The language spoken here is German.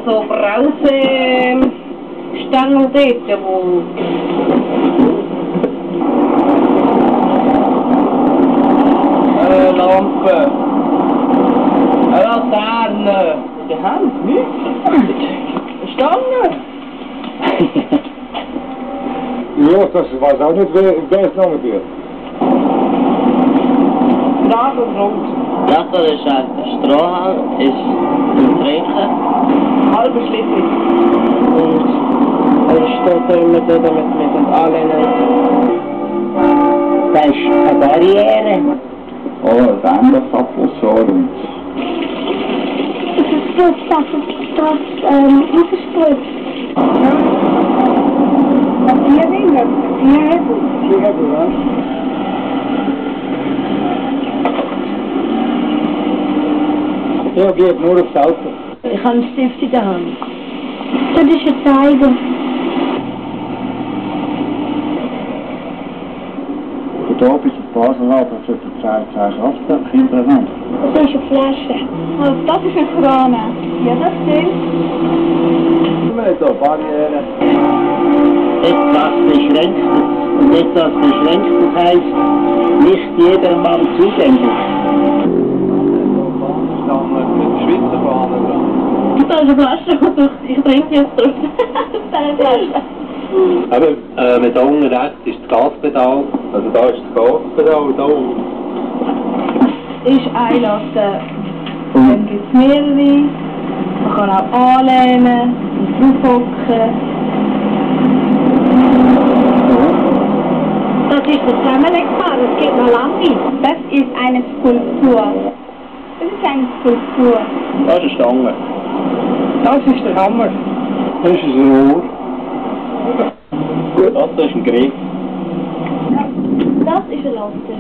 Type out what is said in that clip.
so Brausestängel dort, wo... Eine Lampe. Eine Laterne. Die haben nichts. Eine Stange. Ja, das weiß auch nicht, wer es noch wird. Nagelrot. Ja, das ist ein Strohhalm, ist zum Trinken. Halber Schlitten. Und Es steht da immer so damit mit dem Anlehnen. das ist eine Barriere. Oh, ein Wanderfachversorgung. Das ist das Wasserspritz. Vier Dinge, vier Hebel. Hier haben wir was. Ja, geht nur aufs Auto. Ich habe einen Stift in der Hand. Das ist ein Zeiger. Von da bis auf Baselhafen für die 10 Kraftwerke hintereinander. Das ist eine Flasche. Also das ist eine Krone. Ja, das stimmt. Wir haben hier Barriere. Etwas Beschränktes. Und etwas Beschränktes heißt nicht jedermann zugänglich. Bahnstange mit Schweizer Bahnen dran. Da ist eine Flasche, ich trinke jetzt drauf. Das ist eine Flasche. Aber mit da unten rechts ist das Gaspedal, also da ist das Gaspedal, da unten. Ist einlassen. Dann gibt es mehrere. Man kann auch anlehnen und draufhocken. Das ist der zusammenlegbar, das geht noch lange. Das ist eine Skulptur. Das ist eine Skulptur. Das ist eine Stange. Das ist der Hammer. Das ist ein Rohr. Das ist ein Griff. Das ist eine Latte.